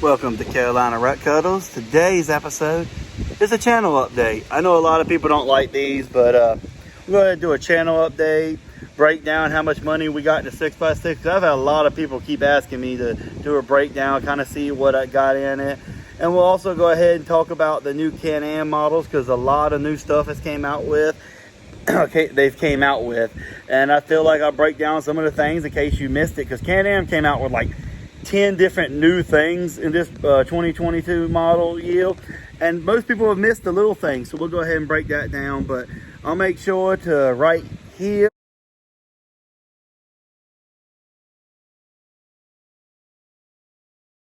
Welcome to Carolina Rut Cuddles. Today's episode is a channel update. I know a lot of people don't like these, but we're going to do a channel update, break down how much money we got in the 6x6. I've had a lot of people keep asking me to do a breakdown, kind of see what I got in it. And we'll also go ahead and talk about the new Can-Am models, because a lot of new stuff has came out with. They've came out with, and I feel like I'll break down some of the things in case you missed it, because Can-Am came out with like 10 different new things in this 2022 model year, and most people have missed the little things, so we'll go ahead and break that down. But I'll make sure to right here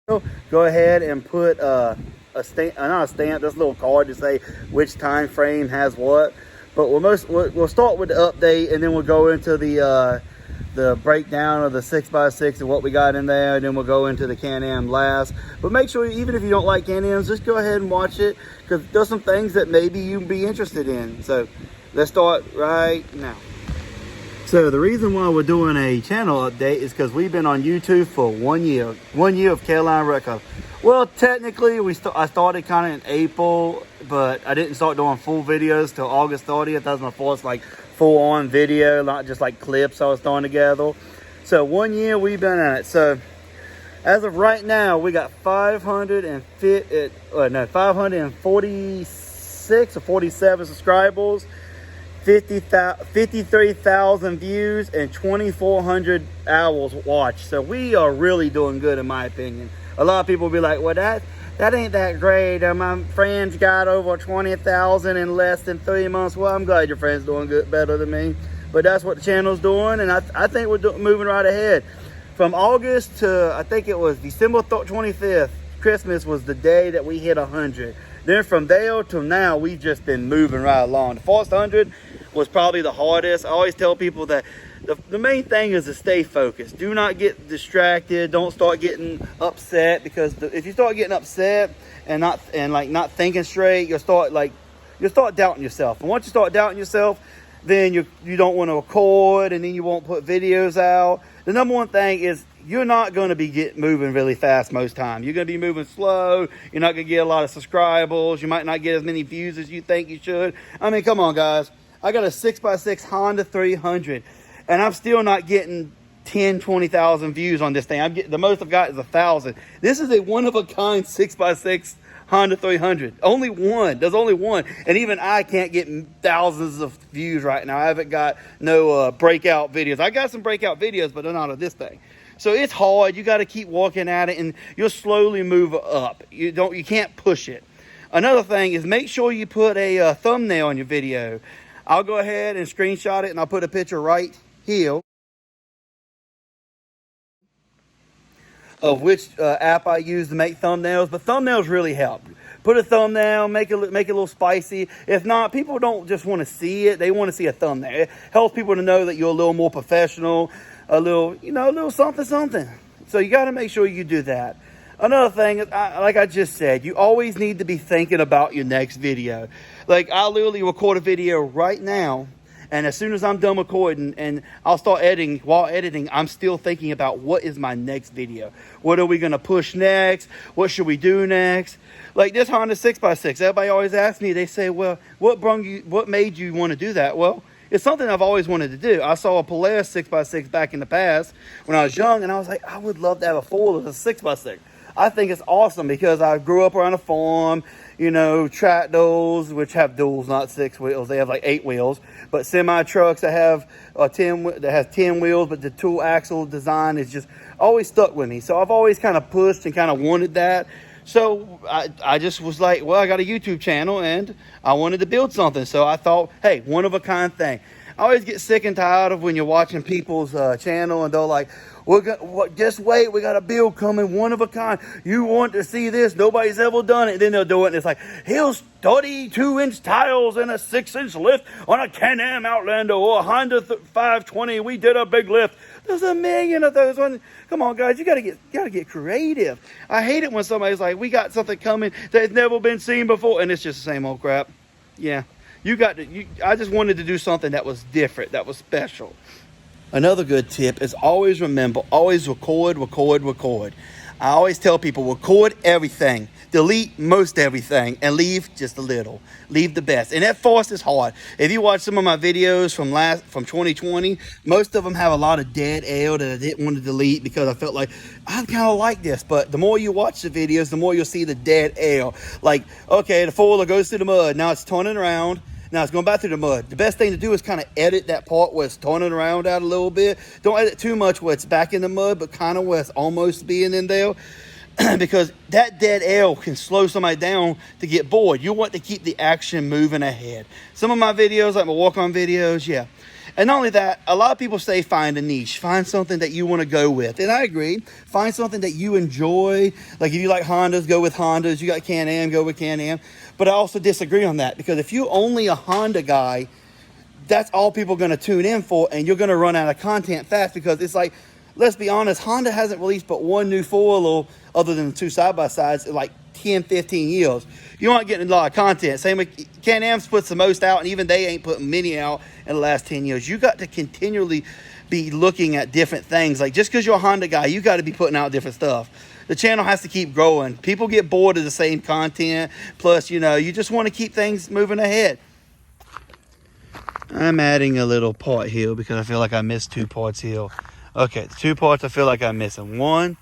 go ahead and put a stamp, not a stamp, just a little card to say which time frame has what. But we'll start with the update, and then we'll go into the breakdown of the 6x6 and what we got in there, and then we'll go into the Can-Am last. But make sure, even if you don't like Can-Ams, just go ahead and watch it, because there's some things that maybe you'd be interested in. So let's start right now. So the reason why we're doing a channel update is because we've been on YouTube for 1 year. 1 year of Carolina Rut Cuddles. Well, technically, I started kind of in April, but I didn't start doing full videos till August 30th. That was my first full-on video, not just like clips I was throwing together. So 1 year we've been at it. So as of right now, we got 546 or 47 subscribers, 53,000 views, and 2,400 hours watched. So we are really doing good, in my opinion. A lot of people will be like, well, that ain't that great. My friends got over 20,000 in less than 3 months. Well, I'm glad your friend's doing good, better than me. But that's what the channel's doing, and I think we're moving right ahead. From August to, I think it was December 25th, Christmas was the day that we hit 100. Then from there till now, we've just been moving right along. The first 100 was probably the hardest. I always tell people that the main thing is to stay focused. Do not get distracted. Don't start getting upset, because if you start getting upset and not thinking straight, you'll start doubting yourself. And once you start doubting yourself, then you don't want to record, and then you won't put videos out. The number one thing is you're not going to be moving really fast most time. You're going to be moving slow. You're not going to get a lot of subscribers. You might not get as many views as you think you should. I mean, come on, guys. I got a 6x6 Honda 300. And I'm still not getting 10, 20,000 views on this thing. The most I've got is 1,000. This is a one-of-a-kind 6x6 Honda 300. Only one. There's only one. And even I can't get thousands of views right now. I haven't got no breakout videos. I got some breakout videos, but they're not of this thing. So it's hard. You got to keep working at it, and you'll slowly move up. You can't push it. Another thing is, make sure you put a thumbnail on your video. I'll go ahead and screenshot it, and I'll put a picture right here of which app I use to make thumbnails. But thumbnails really help. Put a thumbnail, make it a little spicy. If not, people don't just want to see it, they want to see a thumbnail. It helps people to know that you're a little more professional, a little something. So you got to make sure you do that. Another thing, like I just said, you always need to be thinking about your next video. Like, I'll literally record a video right now, and as soon as I'm done recording and I'll start editing, while editing, I'm still thinking about what is my next video. What are we going to push next? What should we do next? Like this Honda 6x6, everybody always asks me, they say, well, what made you want to do that? Well, it's something I've always wanted to do. I saw a Polaris 6x6 back in the past when I was young, and I was like, I would love to have a full of a 6x6. I think it's awesome because I grew up around a farm, tractors, which have duals, not 6 wheels. They have like 8 wheels. But semi trucks that have 10 wheels, but the 2 axle design is just always stuck with me. So I've always kind of pushed and kind of wanted that. So I just was like, well, I got a YouTube channel and I wanted to build something. So I thought, hey, one of a kind thing. I always get sick and tired of when you're watching people's channel and they're like, just wait, we got a build coming, one of a kind. You want to see this? Nobody's ever done it. And then they'll do it, and it's like, here's 32-inch tiles and a 6-inch lift on a Can-Am Outlander or a Honda 520. We did a big lift. There's a million of those ones. Come on, guys, you gotta get creative. I hate it when somebody's like, we got something coming that's never been seen before, and it's just the same old crap. Yeah, I just wanted to do something that was different, that was special. Another good tip is always remember, always record. I always tell people, record everything, delete most everything, and leave just a little. Leave the best. And that force is hard. If you watch some of my videos from 2020, most of them have a lot of dead air that I didn't want to delete because I felt like I kind of like this. But the more you watch the videos, the more you'll see the dead air. Like, okay, the four-wheeler goes through the mud. Now it's turning around. Now it's going back through the mud. The best thing to do is kind of edit that part where it's turning around out a little bit. Don't edit too much where it's back in the mud, but kind of where it's almost being in there. Because that dead air can slow somebody down to get bored. You want to keep the action moving ahead. Some of my videos, like my walk-on videos, yeah. And not only that, a lot of people say find a niche. Find something that you want to go with. And I agree. Find something that you enjoy. Like if you like Hondas, go with Hondas. You got Can-Am, go with Can-Am. But I also disagree on that, because if you're only a Honda guy, that's all people are going to tune in for, and you're going to run out of content fast. Because it's like, let's be honest, Honda hasn't released but one new four-wheeler other than the two side-by-sides in like 10, 15 years. You aren't getting a lot of content. Same with Can-Am's puts the most out, and even they ain't putting many out in the last 10 years. You got to continually be looking at different things. Like, just because you're a Honda guy, you got to be putting out different stuff. The channel has to keep growing. People get bored of the same content. Plus, you know, you just want to keep things moving ahead. I'm adding a little part here because I feel like I missed 2 parts here. Okay, the 2 parts I feel like I'm missing. One,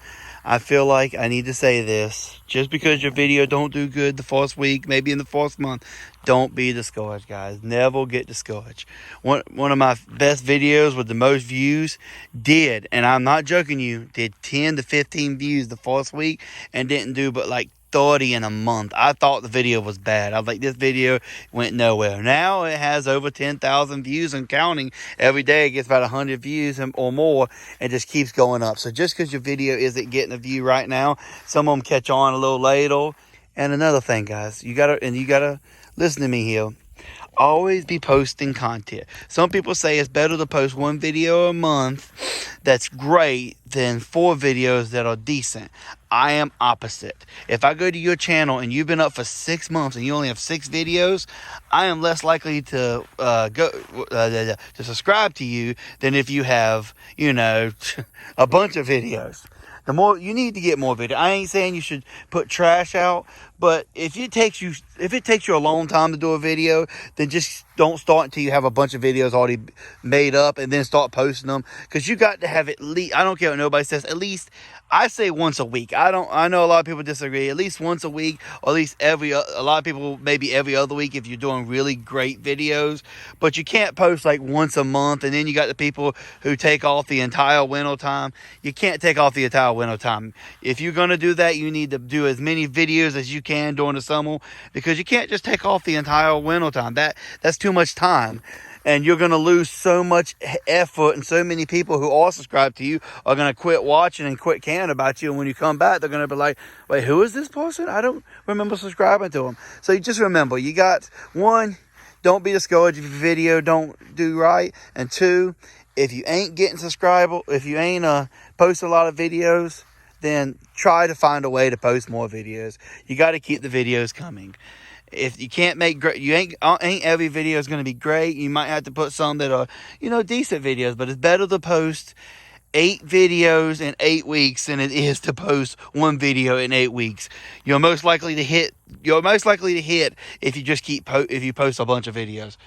I feel like I need to say this. Just because your video don't do good the first week, maybe in the first month, don't be discouraged, guys. Never get discouraged. One of my best videos with the most views did, and I'm not joking you, did 10 to 15 views the first week and didn't do but like 30 in a month. I thought the video was bad. I was like, this video went nowhere. Now it has over 10,000 views and counting. Every day it gets about 100 views or more, and just keeps going up. So just because your video isn't getting a view right now, some of them catch on a little later. And another thing, guys, you gotta listen to me here. Always be posting content. Some people say it's better to post 1 video a month that's great than 4 videos that are decent. I am opposite. If I go to your channel and you've been up for 6 months and you only have 6 videos, I am less likely to to subscribe to you than if you have, you know, a bunch of videos. The more you need to get more video. I ain't saying you should put trash out, but if it takes you a long time to do a video, then just don't start until you have a bunch of videos already made up, and then start posting them. Because you got to have at least, I don't care what nobody says, at least, I say once a week. I know a lot of people disagree. At least once a week, or at least a lot of people maybe every other week if you're doing really great videos. But you can't post like once a month, and then you got the people who take off the entire winter time. You can't take off the entire winter time. If you're going to do that, you need to do as many videos as you can during the summer, because you can't just take off the entire winter time. That's too much time. And you're going to lose so much effort, and so many people who are subscribed to you are going to quit watching and quit caring about you. And when you come back, they're going to be like, wait, who is this person? I don't remember subscribing to them. So you just remember, you got 1, don't be discouraged if your video don't do right. And 2, if you ain't getting subscribers, if you ain't post a lot of videos, then try to find a way to post more videos. You got to keep the videos coming. If you can't make great, ain't every video is going to be great. You might have to put some that are, you know, decent videos. But it's better to post 8 videos in 8 weeks than it is to post 1 video in 8 weeks. You're most likely to hit if you just if you post a bunch of videos.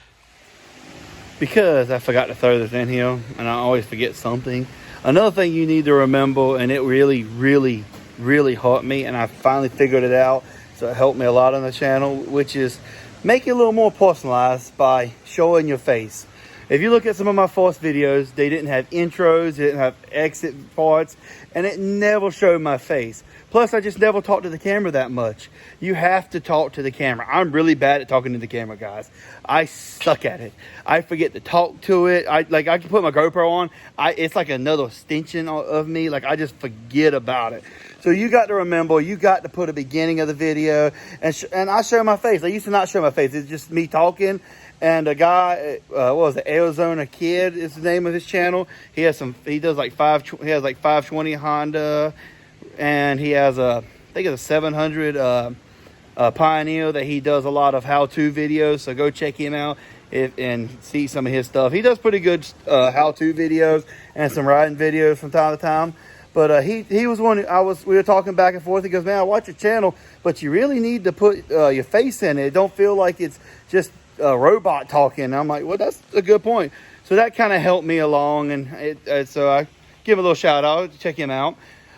Because I forgot to throw this in here, and I always forget something. Another thing you need to remember, and it really, really, really hurt me, and I finally figured it out. So it helped me a lot on the channel, which is make it a little more personalized by showing your face. If you look at some of my first videos, they didn't have intros, they didn't have exit parts, and it never showed my face. Plus, I just never talked to the camera that much. You have to talk to the camera. I'm really bad at talking to the camera, guys. I suck at it. I forget to talk to it. I can put my GoPro on. It's like another extension of me. Like, I just forget about it. So you got to remember, you got to put a beginning of the video, and I show my face. I used to not show my face. It's just me talking, and a guy, Arizona Kid is the name of his channel. He has like 520 Honda, and he has I think it's a 700 Pioneer that he does a lot of how-to videos. So go check him out and see some of his stuff. He does pretty good how-to videos and some riding videos from time to time. But he was one. We were talking back and forth. He goes, man, I watch your channel, but you really need to put your face in it. It don't feel like it's just a robot talking. And I'm like, well, that's a good point. So that kind of helped me along, and so I give a little shout out. Check him out.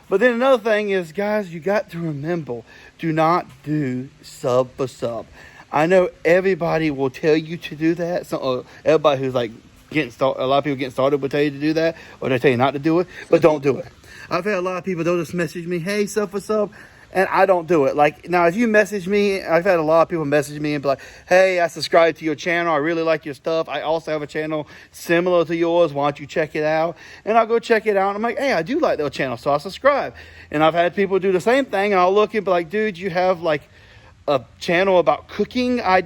But then another thing is, guys, you got to remember, do not do sub for sub. I know everybody will tell you to do that. So everybody who's like getting started, a lot of people getting started will tell you to do that, or they tell you not to do it, but don't do it. I've had a lot of people, they'll just message me, hey, sub for sub, and I don't do it. Like, now, if you message me, I've had a lot of people message me and be like, hey, I subscribe to your channel. I really like your stuff. I also have a channel similar to yours. Why don't you check it out? And I'll go check it out. And I'm like, hey, I do like their channel, so I'll subscribe. And I've had people do the same thing, and I'll look and be like, dude, you have like a channel about cooking. I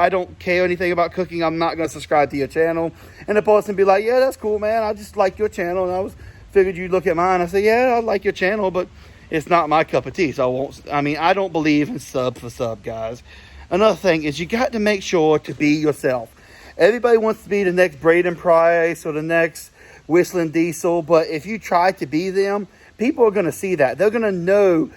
don't care anything about cooking. I'm not going to subscribe to your channel. And the person be like, yeah, that's cool, man. I just like your channel. And figured you'd look at mine. I say, yeah, I like your channel, but it's not my cup of tea. So I don't believe in sub for sub, guys. Another thing is, you got to make sure to be yourself. Everybody wants to be the next Braden Price or the next Whistling Diesel. But if you try to be them, people are going to see that. They're going to know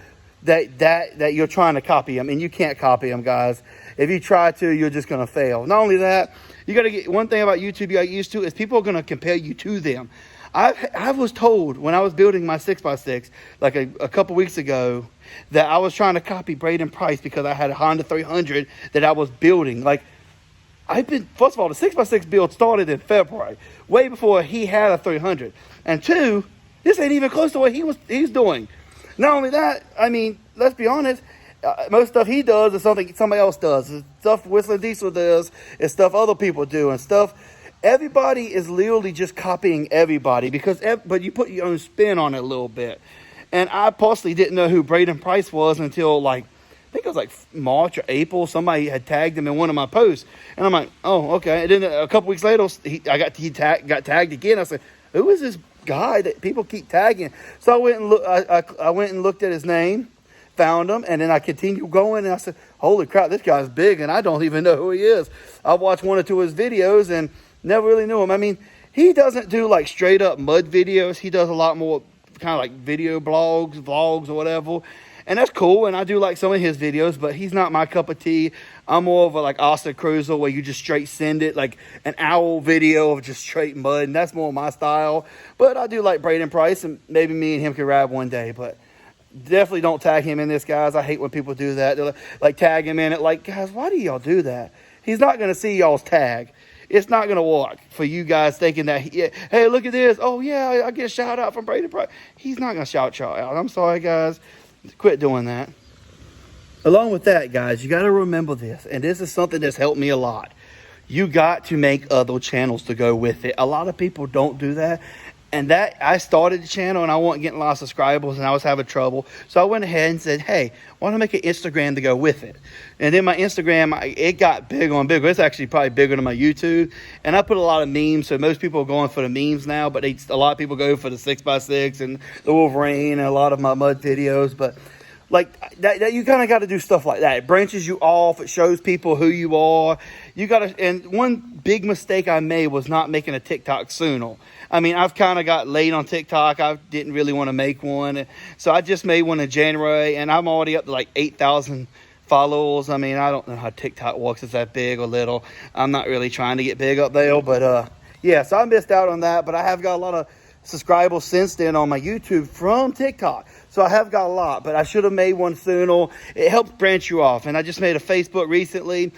that you're trying to copy them, and you can't copy them, guys. If you try to, you're just going to fail. Not only that, you got to get one thing about YouTube you got used to is people are going to compare you to them. I was told when I was building my 6x6 like a couple weeks ago that I was trying to copy Braden Price because I had a Honda 300 that I was building. Like, first of all, the 6x6 build started in February, way before he had a 300. And two, this ain't even close to what he's doing. Not only that, I mean, let's be honest, most stuff he does is something somebody else does. It's stuff Whistling Diesel does is stuff other people do, and stuff. Everybody is literally just copying everybody but you put your own spin on it a little bit. And I personally didn't know who Braden Price was until I think it was like March or April. Somebody had tagged him in one of my posts, and I'm like, oh, okay. And then a couple weeks later, he got tagged again. I said, who is this guy that people keep tagging? So I went and looked at his name, found him, and then I continued going, and I said, holy crap, this guy's big, and I don't even know who he is. I watched one or two of his videos and never really knew him. I mean, he doesn't do like straight up mud videos. He does a lot more kind of like video vlogs or whatever. And that's cool. And I do like some of his videos, but he's not my cup of tea. I'm more of a like Austin Cruiser where you just straight send it like an hour video of just straight mud. And that's more my style. But I do like Braden Price, and maybe me and him can ride one day. But definitely don't tag him in this, guys. I hate when people do that. They're like tag him in it. Like, guys, why do y'all do that? He's not going to see y'all's tag. It's not going to work for you guys thinking that, hey, look at this. Oh, yeah, I get a shout out from Brady Price. He's not going to shout y'all out. I'm sorry, guys. Quit doing that. Along with that, guys, you got to remember this. And this is something that's helped me a lot. You got to make other channels to go with it. A lot of people don't do that. And that I started the channel and I wasn't getting a lot of subscribers and I was having trouble. So I went ahead and said, hey, why don't I make an Instagram to go with it? And then my Instagram, it got bigger and bigger. It's actually probably bigger than my YouTube. And I put a lot of memes. So most people are going for the memes now, but a lot of people go for the 6x6 and the Wolverine and a lot of my mud videos. But like that you kind of got to do stuff like that. It branches you off. It shows people who you are. You got to, and one big mistake I made was not making a TikTok sooner. I mean, I've kind of got late on TikTok. I didn't really want to make one. So I just made one in January, and I'm already up to like 8,000 followers. I mean, I don't know how TikTok works. Is that big or little? I'm not really trying to get big up there. But yeah, so I missed out on that. But I have got a lot of subscribers since then on my YouTube from TikTok. So I have got a lot, but I should have made one sooner. It helps branch you off. And I just made a Facebook recently.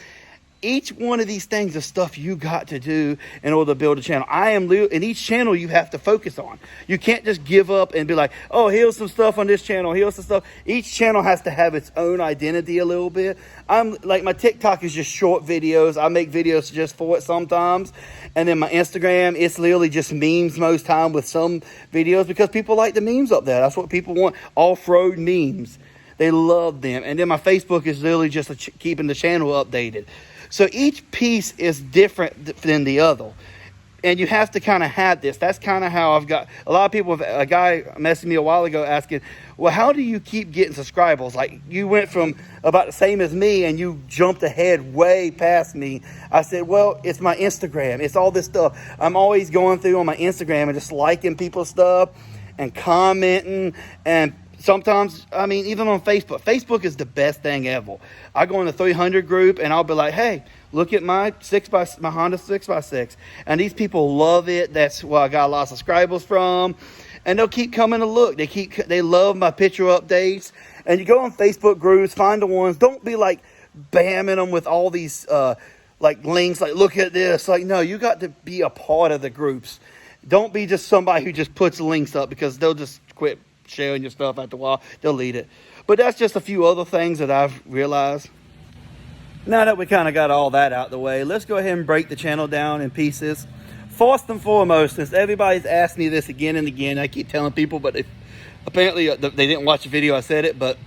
Each one of these things is stuff you got to do in order to build a channel. In each channel you have to focus on. You can't just give up and be like, oh, here's some stuff on this channel. Here's some stuff. Each channel has to have its own identity a little bit. I'm like, my TikTok is just short videos. I make videos just for it sometimes. And then my Instagram, it's literally just memes most time with some videos because people like the memes up there. That's what people want. Off-road memes. They love them. And then my Facebook is literally just keeping the channel updated. So each piece is different than the other. And you have to kind of have this. That's kind of how I've got. A lot of people, a guy messaged me a while ago asking, well, how do you keep getting subscribers? Like, you went from about the same as me and you jumped ahead way past me. I said, well, it's my Instagram. It's all this stuff. I'm always going through on my Instagram and just liking people's stuff. and commenting. And sometimes, I mean, even on Facebook. Facebook is the best thing ever. I go in the 300 group and I'll be like, hey, look at my Honda 6x6. And these people love it. That's where I got a lot of subscribers from. And they'll keep coming to look. They love my picture updates. And you go on Facebook groups, find the ones. Don't be like bamming them with all these like links, like look at this. Like, no, you got to be a part of the groups. Don't be just somebody who just puts links up, because they'll just quit sharing your stuff after a while. Delete it. But that's just a few other things that I've realized. Now that we kind of got all that out the way, let's go ahead and break the channel down in pieces. First and foremost, since everybody's asked me this again and again, I keep telling people, but apparently they didn't watch the video I said it, but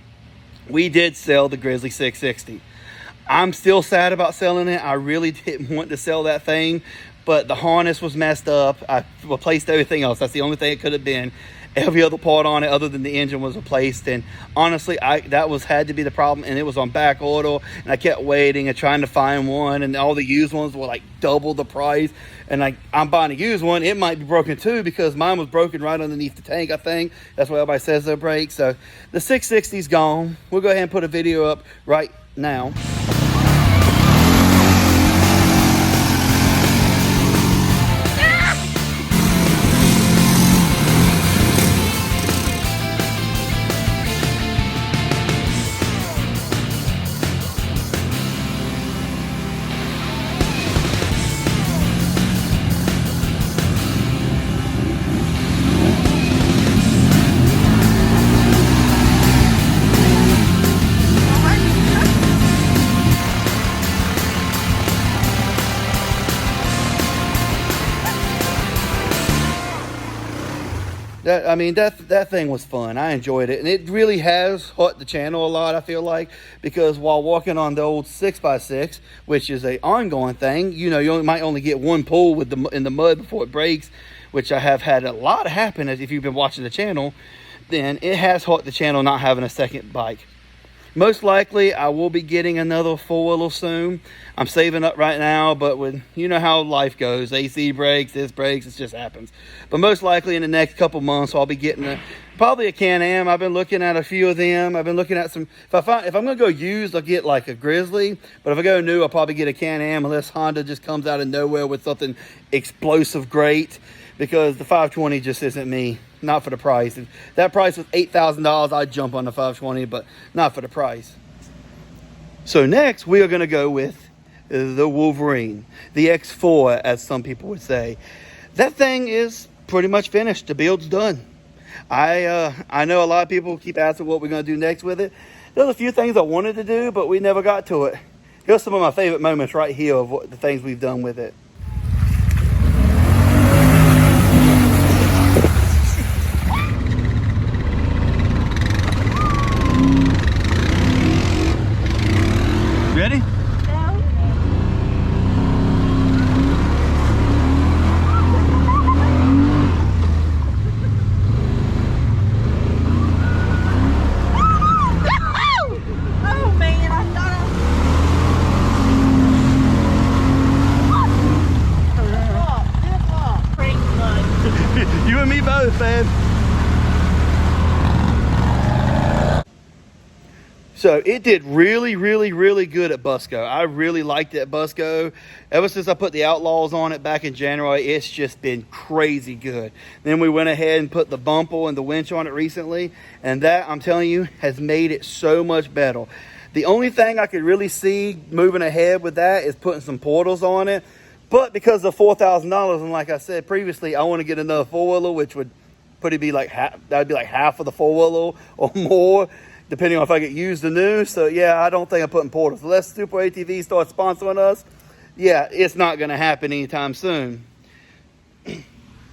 we did sell the Grizzly 660. I'm still sad about selling it. I really didn't want to sell that thing, but the harness was messed up. I replaced everything else. That's the only thing it could have been. Every other part on it other than the engine was replaced. And honestly, that had to be the problem. And it was on back order. And I kept waiting and trying to find one. And all the used ones were like double the price. And I'm buying a used one. It might be broken too, because mine was broken right underneath the tank, I think. That's what everybody says they'll break. So the 660's gone. We'll go ahead and put a video up right now. That thing was fun. I enjoyed it. And it really has hurt the channel a lot, I feel like, because while walking on the old 6x6, which is an ongoing thing, you might only get one pull in the mud before it breaks, which I have had a lot happen if you've been watching the channel. Then it has hurt the channel not having a second bike. Most likely, I will be getting another four-wheeler soon. I'm saving up right now, but you know how life goes. AC breaks, this breaks, it just happens. But most likely in the next couple months, I'll be getting probably a Can-Am. I've been looking at a few of them. I've been looking at some. If I'm going to go used, I'll get like a Grizzly. But if I go new, I'll probably get a Can-Am, unless Honda just comes out of nowhere with something explosive great. Because the 520 just isn't me. Not for the price. If that price was $8,000, I'd jump on the 520, but not for the price. So next, we are going to go with the Wolverine, the X4, as some people would say. That thing is pretty much finished. The build's done. I know a lot of people keep asking what we're going to do next with it. There's a few things I wanted to do, but we never got to it. Here's some of my favorite moments right here of the things we've done with it. Ready? You and me both, man. So it did really, really, really good at Busco. I really liked it at Busco. Ever since I put the Outlaws on it back in January, it's just been crazy good. Then we went ahead and put the bumper and the winch on it recently, and that, I'm telling you, has made it so much better. The only thing I could really see moving ahead with that is putting some portals on it. But because of $4,000, and like I said previously, I want to get another four-wheeler, which would pretty be like half, that would be like half of the four-wheeler or more, depending on if I get used or new. So yeah, I don't think I'm putting portals. Unless Super ATV starts sponsoring us, yeah, it's not going to happen anytime soon.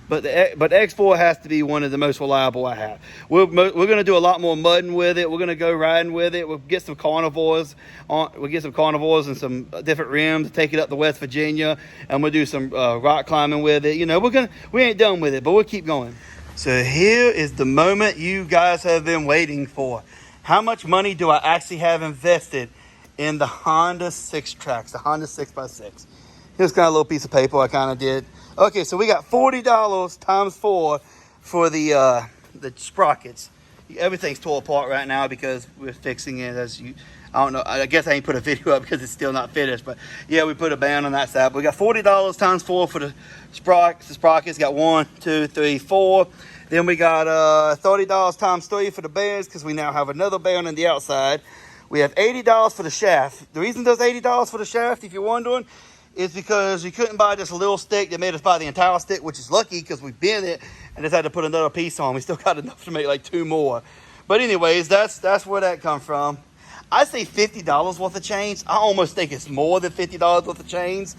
But X4 has to be one of the most reliable I have. We're going to do a lot more mudding with it. We're going to go riding with it. We'll get some carnivores on. We'll get some carnivores and some different rims. Take it up to West Virginia, and we'll do some rock climbing with it. We ain't done with it, but we'll keep going. So here is the moment you guys have been waiting for. How much money do I actually have invested in the Honda 6-Tracks, the Honda 6x6? Here's kind of a little piece of paper I kind of did. Okay, so we got $40 times 4 for the the sprockets. Everything's tore apart right now because we're fixing it. I don't know. I guess I ain't put a video up because it's still not finished. But yeah, we put a band on that side. But we got $40 times 4 for the sprockets. The sprockets got 1, 2, 3, 4. Then we got $30 times 3 for the bands because we now have another band on the outside. We have $80 for the shaft. The reason there's $80 for the shaft, if you're wondering, is because we couldn't buy just a little stick. They made us buy the entire stick, which is lucky because we bent it and just had to put another piece on. We still got enough to make like 2 more. But anyways, that's where that come from. I say $50 worth of chains. I almost think it's more than $50 worth of chains.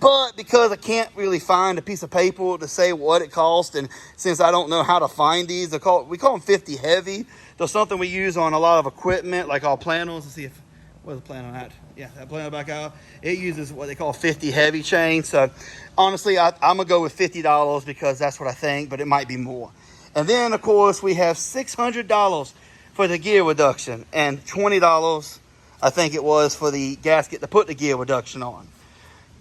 But because I can't really find a piece of paper to say what it cost, and since I don't know how to find these, we call them 50 heavy. They're something we use on a lot of equipment, like our planners. Let's see if, where's the planner at? Yeah, that planner back out. It uses what they call 50 heavy chains. So honestly, I'm going to go with $50 because that's what I think, but it might be more. And then, of course, we have $600 for the gear reduction and $20, I think it was, for the gasket to put the gear reduction on.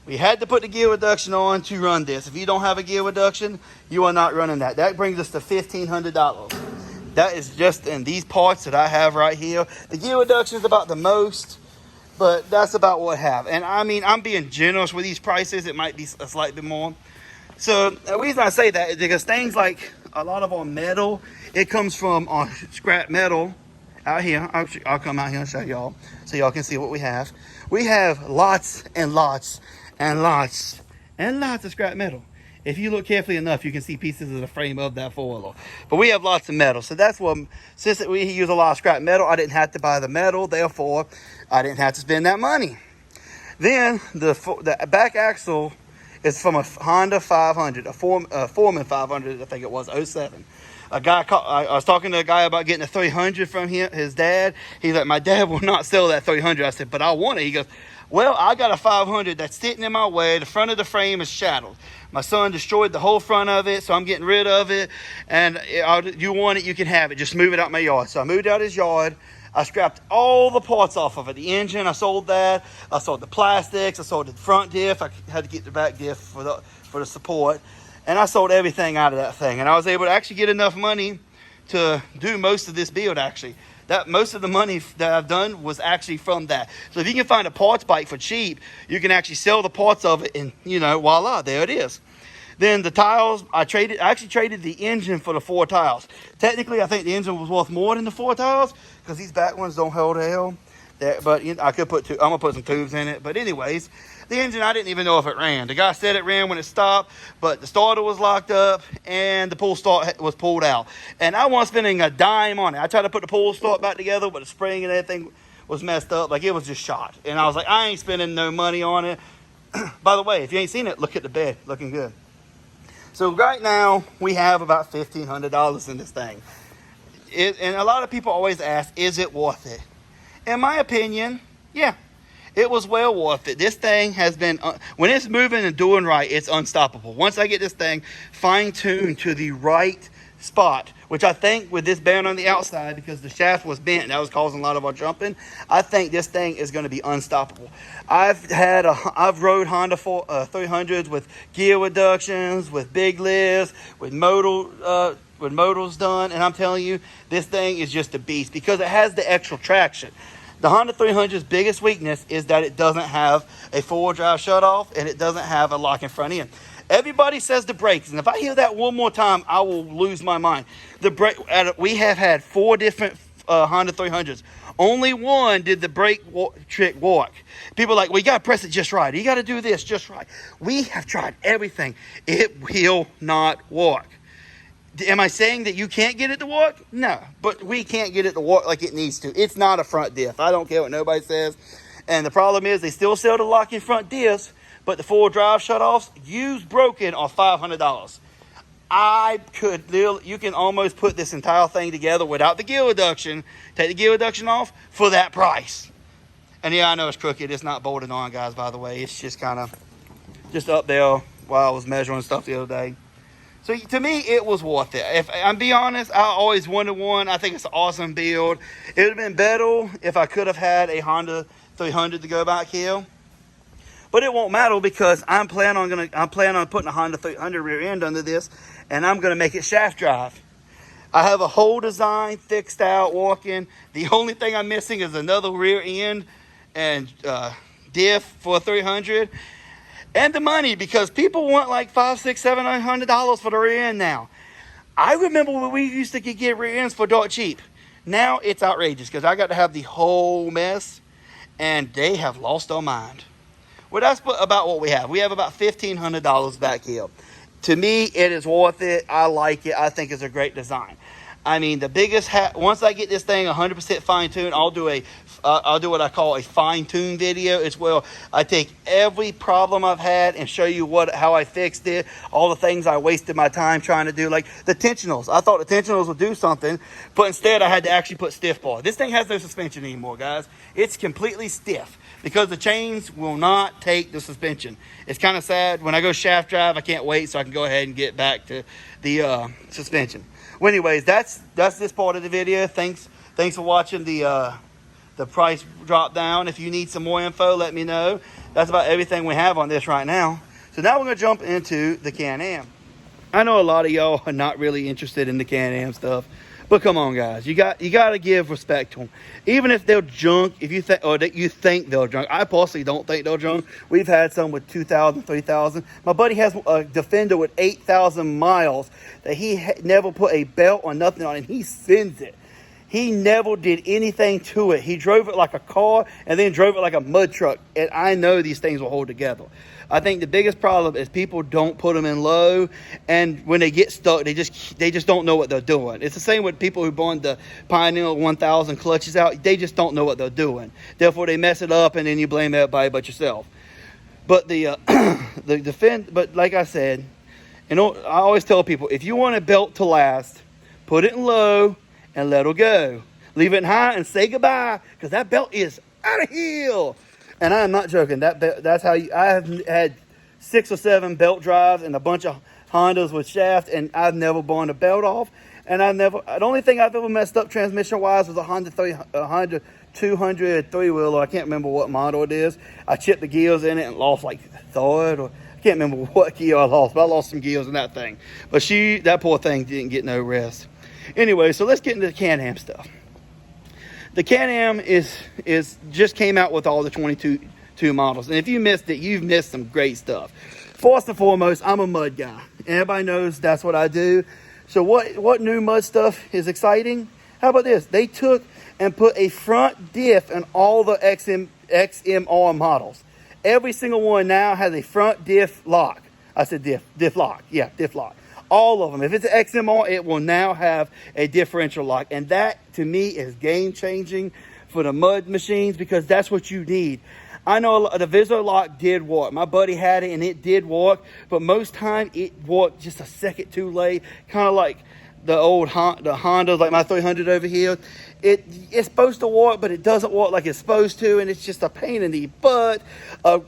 We had to put the gear reduction on to run this. If you don't have a gear reduction, you are not running that. That brings us to $1,500. That is just in these parts that I have right here. The gear reduction is about the most, but that's about what I have. And I mean, I'm being generous with these prices. It might be a slight bit more. So the reason I say that is because things like a lot of our metal, it comes from our scrap metal out here. I'll come out here and show y'all so y'all can see what we have. We have lots and lots and lots and lots of scrap metal. If you look carefully enough, you can see pieces of the frame of that four-wheeler. But we have lots of metal. So that's what, since we use a lot of scrap metal, I didn't have to buy the metal. Therefore, I didn't have to spend that money. Then the back axle is from a Honda 500, a Foreman 500, I think it was, 07. I was talking to a guy about getting a 300 from his dad. He's like, my dad will not sell that 300. I said, but I want it. He goes, well, I got a 500 that's sitting in my way. The front of the frame is shattered. My son destroyed the whole front of it, so I'm getting rid of it. And you want it, you can have it. Just move it out my yard. So I moved out his yard. I scrapped all the parts off of it. The engine, I sold that. I sold the plastics. I sold the front diff. I had to get the back diff for the support. And I sold everything out of that thing. And I was able to actually get enough money to do most of this build, actually. Most of the money that I've done was actually from that. So if you can find a parts bike for cheap, you can actually sell the parts of it and, voila, there it is. Then the tires, I actually traded the engine for the 4 tires. Technically, I think the engine was worth more than the 4 tires because these back ones don't hold hell. But I could put I'm gonna put some tubes in it. But anyways, the engine, I didn't even know if it ran. The guy said it ran when it stopped, but the starter was locked up and the pull start was pulled out. And I wasn't spending a dime on it. I tried to put the pull start back together, but the spring and everything was messed up. Like, it was just shot. And I was like, I ain't spending no money on it. By the way, if you ain't seen it, look at the bed, looking good. So right now we have about $1,500 in this thing. And a lot of people always ask, is it worth it? In my opinion, yeah, it was well worth it. This thing has been, when it's moving and doing right, it's unstoppable. Once I get this thing fine-tuned to the right spot, which I think with this band on the outside, because the shaft was bent and that was causing a lot of our jumping, I think this thing is going to be unstoppable. I've rode Honda 300s with gear reductions, with big lifts, with modals done, and I'm telling you, this thing is just a beast because it has the extra traction. The Honda 300's biggest weakness is that it doesn't have a 4-wheel drive shutoff and it doesn't have a locking front end. Everybody says the brakes, and if I hear that one more time, I will lose my mind. We have had 4 different Honda 300s. Only one did the brake trick work. People are like, well, you got to press it just right. You got to do this just right. We have tried everything. It will not work. Am I saying that you can't get it to work? No, but we can't get it to work like it needs to. It's not a front diff. I don't care what nobody says. And the problem is they still sell the locking front diffs, but the 4-wheel drive shutoffs, used broken, are $500. You can almost put this entire thing together without the gear reduction, take the gear reduction off for that price. And yeah, I know it's crooked. It's not bolted on, guys, by the way. It's just kind of just up there while I was measuring stuff the other day. So to me, it was worth it. If I'm be honest, I always wanted one. I think it's an awesome build. It would have been better if I could have had a Honda 300 to go back here. But it won't matter because I'm planning on putting a Honda 300 rear end under this, and I'm gonna make it shaft drive. I have a whole design fixed out, walking. The only thing I'm missing is another rear end and diff for 300, and the money, because people want like $500, $600, $700 for the rear end now. I remember when we used to get rear ends for dark cheap. Now it's outrageous because I got to have the whole mess, and they have lost their mind. Well, that's about what we have. We have about $1,500 back here. To me, it is worth it. I like it. I think it's a great design. I mean, the biggest once I get this thing 100% fine-tuned, I'll do what I call a fine-tune video as well. I take every problem I've had and show you how I fixed it, all the things I wasted my time trying to do, like the tensionals. I thought the tensionals would do something, but instead I had to actually put stiff bar. This thing has no suspension anymore, guys. It's completely stiff because the chains will not take the suspension. It's kind of sad. When I go shaft drive, I can't wait so I can go ahead and get back to the suspension. Well, anyways, that's this part of the video. Thanks for watching the price drop down. If you need some more info, let me know. That's about everything we have on this right now. So now we're going to jump into the Can-Am. I know a lot of y'all are not really interested in the Can-Am stuff, but come on, guys. You got to give respect to them. Even if they're junk, if you think, or that you think they're junk. I personally don't think they're junk. We've had some with 2,000, 3,000. My buddy has a Defender with 8,000 miles that he never put a belt or nothing on, and he sends it. He never did anything to it. He drove it like a car and then drove it like a mud truck. And I know these things will hold together. I think the biggest problem is people don't put them in low, and when they get stuck, they just don't know what they're doing. It's the same with people who burned the Pioneer 1000 clutches out. They just don't know what they're doing. Therefore, they mess it up, and then you blame everybody but yourself. But but like I said, I always tell people, if you want a belt to last, put it in low and let it go. Leave it in high and say goodbye, because that belt is out of here. And I am not joking. That's how I have had 6 or 7 belt drives and a bunch of Hondas with shaft, and I've never burned a belt off. And the only thing I've ever messed up transmission-wise was a Honda 200 three-wheeler. I can't remember what model it is. I chipped the gears in it and lost like third, or I can't remember what gear I lost, but I lost some gears in that thing. But that poor thing didn't get no rest. Anyway, so let's get into the Can-Am stuff. The Can-Am is just came out with all the 22 models. And if you missed it, you've missed some great stuff. First and foremost, I'm a mud guy. Everybody knows that's what I do. So what new mud stuff is exciting? How about this? They took and put a front diff in all the XMR models. Every single one now has a front diff lock. I said diff lock. Yeah, diff lock. All of them. If it's an XMR, it will now have a differential lock. And that, to me, is game-changing for the mud machines, because that's what you need. I know the Vizzo lock did work. My buddy had it, and it did work. But most time, it worked just a second too late. Kind of like the old Honda, like my 300 over here. It's supposed to work, but it doesn't work like it's supposed to, and it's just a pain in the butt.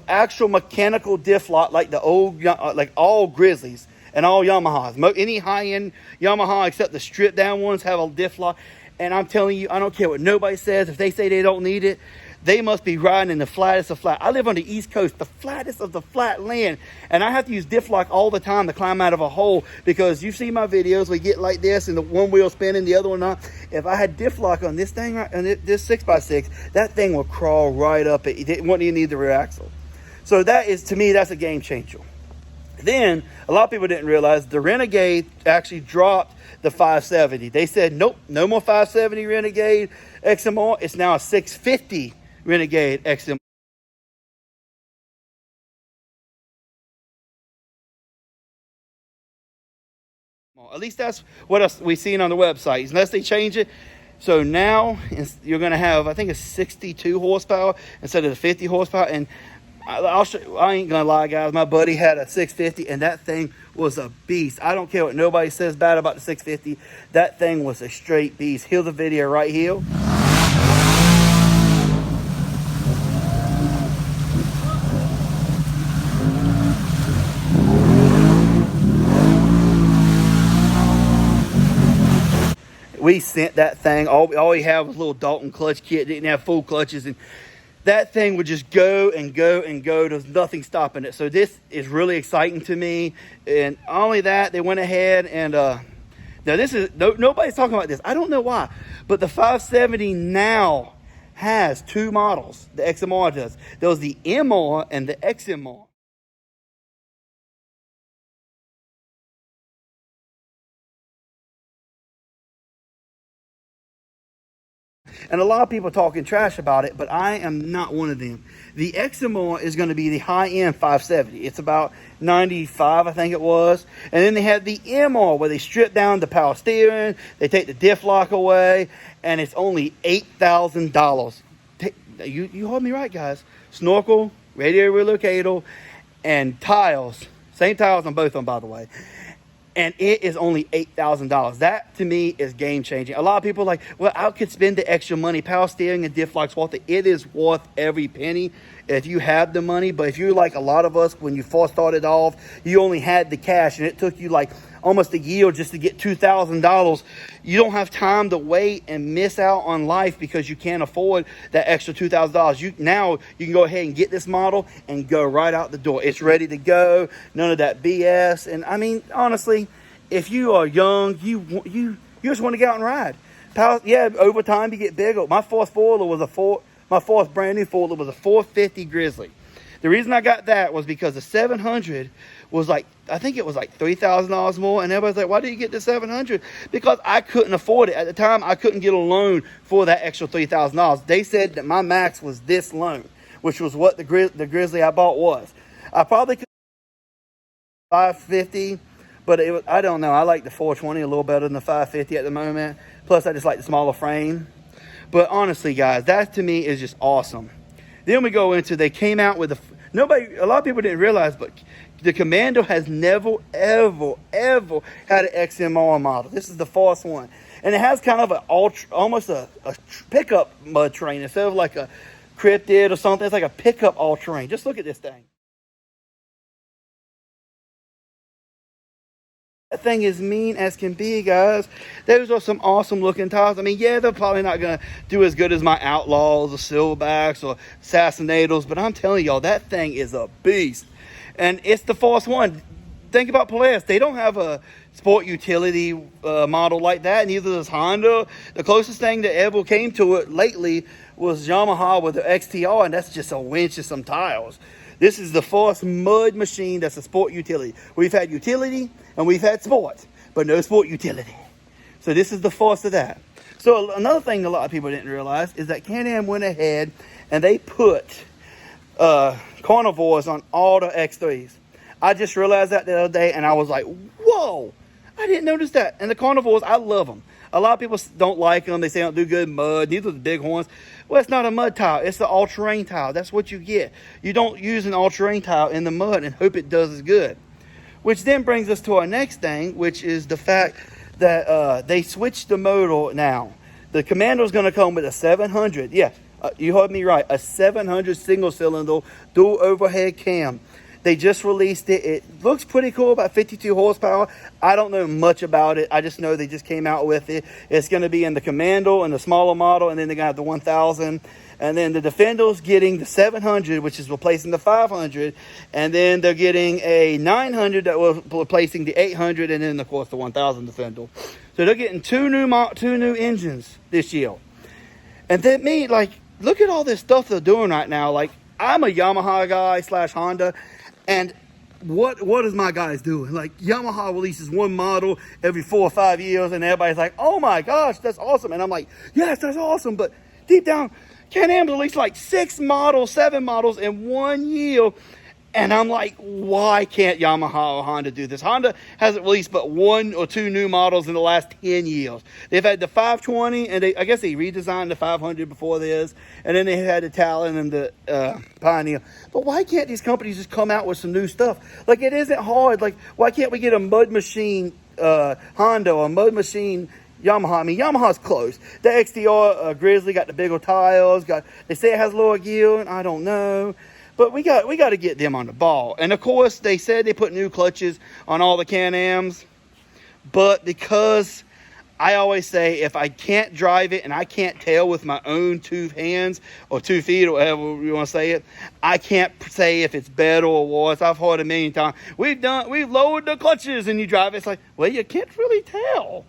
Actual mechanical diff lock, like the old, like all Grizzlies and all Yamahas. Any high-end Yamaha except the stripped-down ones have a diff lock. And I'm telling you, I don't care what nobody says. If they say they don't need it, they must be riding in the flattest of flat. I live on the East Coast, the flattest of the flat land. And I have to use diff lock all the time to climb out of a hole, because you see my videos, we get like this and the one wheel spinning, the other one not. If I had diff lock on this thing, right, on this 6x6, that thing will crawl right up. It wouldn't even need the rear axle. So that is, to me, that's a game changer. Then, a lot of people didn't realize the Renegade actually dropped the 570. They said, nope, no more 570 Renegade XMR. It's now a 650 Renegade XMR. At least that's what we've seen on the website, unless they change it. So now you're going to have, I think it's 62 horsepower instead of the 50 horsepower. And I ain't gonna lie, guys, my buddy had a 650, and that thing was a beast. I don't care what nobody says bad about the 650. That thing was a straight beast. Here's the video right here. We sent that thing. All we had was a little Dalton clutch kit. Didn't have full clutches, and that thing would just go and go and go. There's nothing stopping it. So this is really exciting to me. And not only that, they went ahead and Now this is nobody's talking about this. I don't know why, but the 570 now has two models. The XMR does. There was the MR and the XMR. And a lot of people talking trash about it, but I am not one of them. The XMR is going to be the high-end 570. It's about 95, I think it was. And then they have the MR, where they strip down the power steering, they take the diff lock away, and it's only $8,000. You heard me right, guys. Snorkel, radio relocator, and tiles. Same tiles on both of them, by the way. And it is only $8,000. That, to me, is game-changing. A lot of people are like, well, I could spend the extra money. Power steering and diff locks worth it. It is worth every penny if you have the money. But if you're like a lot of us, when you first started off, you only had the cash, and it took you like almost a year just to get $2,000. You don't have time to wait and miss out on life because you can't afford that extra $2,000. Now you can go ahead and get this model and go right out the door. It's ready to go. None of that BS. And I mean, honestly, if you are young, you just want to get out and ride. Over time you get bigger. My fourth brand new Ford was a 450 Grizzly. The reason I got that was because the 700 was like, I think it was like $3,000 more. And everybody's like, why did you get the 700? Because I couldn't afford it. At the time, I couldn't get a loan for that extra $3,000. They said that my max was this loan, which was what the Grizzly I bought was. I probably could 550, but I don't know. I like the 420 a little better than the 550 at the moment. Plus, I just like the smaller frame. But honestly, guys, that to me is just awesome. Then we go into, they came out with a lot of people didn't realize, but the Commando has never, ever, ever had an XMR model. This is the first one. And it has kind of almost a pickup mud terrain. Instead of like a cryptid or something, it's like a pickup all-terrain. Just look at this thing. That thing is mean as can be, guys. Those are some awesome looking tires. I mean, yeah, they're probably not going to do as good as my Outlaws or Silverbacks or Assassinators, but I'm telling y'all, that thing is a beast. And it's the first one. Think about Polaris. They don't have a sport utility model like that. Neither does Honda. The closest thing that ever came to it lately was Yamaha with the XTR, and that's just a winch and some tiles. This is the first mud machine that's a sport utility. We've had utility and we've had sport, but no sport utility. So this is the first of that. So another thing a lot of people didn't realize is that Can-Am went ahead and they put carnivores on all the X3s. I just realized that the other day, and I was like, whoa, I didn't notice that. And the carnivores, I love them. A lot of people don't like them. They say they don't do good in mud. These are the Bighorns. Well, it's not a mud tile. It's the all-terrain tile. That's what you get. You don't use an all-terrain tile in the mud and hope it does as good. Which then brings us to our next thing, which is the fact that they switched the motor now. The Commando's going to come with a 700. Yeah, you heard me right. A 700 single-cylinder dual overhead cam. They just released it. It looks pretty cool, about 52 horsepower. I don't know much about it. I just know they just came out with it. It's going to be in the Commando and the smaller model, and then they're going to have the 1000. And then the Defender's getting the 700, which is replacing the 500. And then they're getting a 900 that was replacing the 800, and then, of course, the 1000 Defender. So they're getting two new engines this year. And then look at all this stuff they're doing right now. Like, I'm a Yamaha guy / Honda. And what is my guys doing? Like, Yamaha releases one model every 4 or 5 years, and everybody's like, oh my gosh, that's awesome. And I'm like, yes, that's awesome. But deep down, Can-Am released like 7 models in 1 year. And I'm like, why can't Yamaha or Honda do this? Honda hasn't released but 1 or 2 new models in the last 10 years. They've had the 520, and I guess they redesigned the 500 before this, and then they had the Talon and the Pioneer. But why can't these companies just come out with some new stuff? Like, it isn't hard. Like, why can't we get a mud machine Honda or a mud machine Yamaha? I mean, Yamaha's close. The XTR Grizzly got the bigger tires. They say it has lower gear, and I don't know. But we got to get them on the ball. And, of course, they said they put new clutches on all the Can-Ams. But because I always say if I can't drive it and I can't tell with my own 2 hands or 2 feet or whatever you want to say it, I can't say if it's better or worse. I've heard a million times. We've lowered the clutches and you drive it. It's like, well, you can't really tell.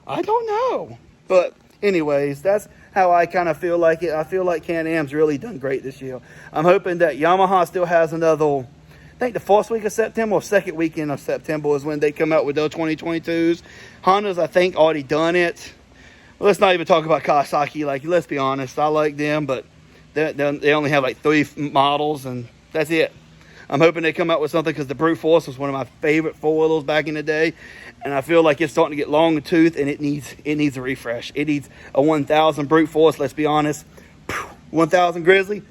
I don't know. But anyways, that's how I kind of feel like it. I feel like Can-Am's really done great this year. I'm hoping that Yamaha still has another, I think the first week of September or second weekend of September is when they come out with their 2022s. Honda's, I think, already done it. Well, let's not even talk about Kawasaki. Like, let's be honest, I like them, but they only have like 3 models, and that's it. I'm hoping they come out with something because the Brute Force was one of my favorite 4-wheelers back in the day, and I feel like it's starting to get long in the tooth, and it needs a refresh. It needs a 1000 Brute Force. Let's be honest. 1000 Grizzly.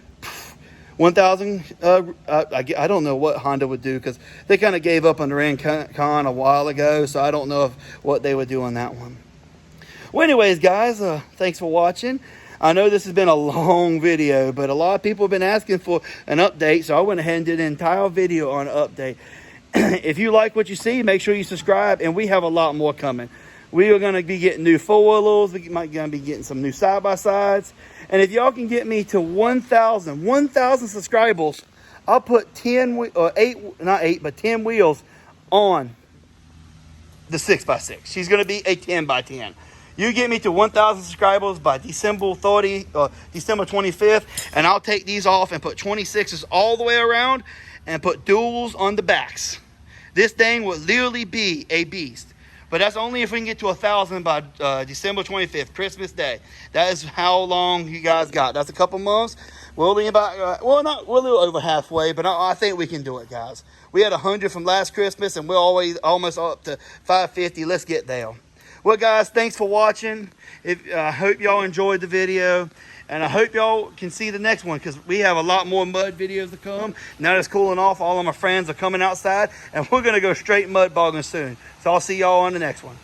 1000. I don't know what Honda would do because they kind of gave up on the Ran-Con a while ago, so I don't know what they would do on that one. Well, anyways, guys, thanks for watching. I know this has been a long video, but a lot of people have been asking for an update, so I went ahead and did an entire video on an update. If you like what you see, make sure you subscribe, and we have a lot more coming. We are going to be getting new 4-wheelers. We might going to be getting some new side-by-sides. And if y'all can get me to 1,000 subscribers, I'll put 10 wheels on the 6x6. She's going to be a 10x10. You get me to 1,000 subscribers by December 30 or December 25th, and I'll take these off and put 26s all the way around and put duals on the backs. This thing will literally be a beast. But that's only if we can get to 1,000 by December 25th, Christmas Day. That is how long you guys got. That's a couple months. We'll be about, we're a little over halfway, but I think we can do it, guys. We had 100 from last Christmas, and we're almost up to 550. Let's get there. Well, guys, thanks for watching. I hope y'all enjoyed the video, and I hope y'all can see the next one because we have a lot more mud videos to come. Now that it's cooling off, all of my friends are coming outside, and we're going to go straight mud bogging soon. So I'll see y'all on the next one.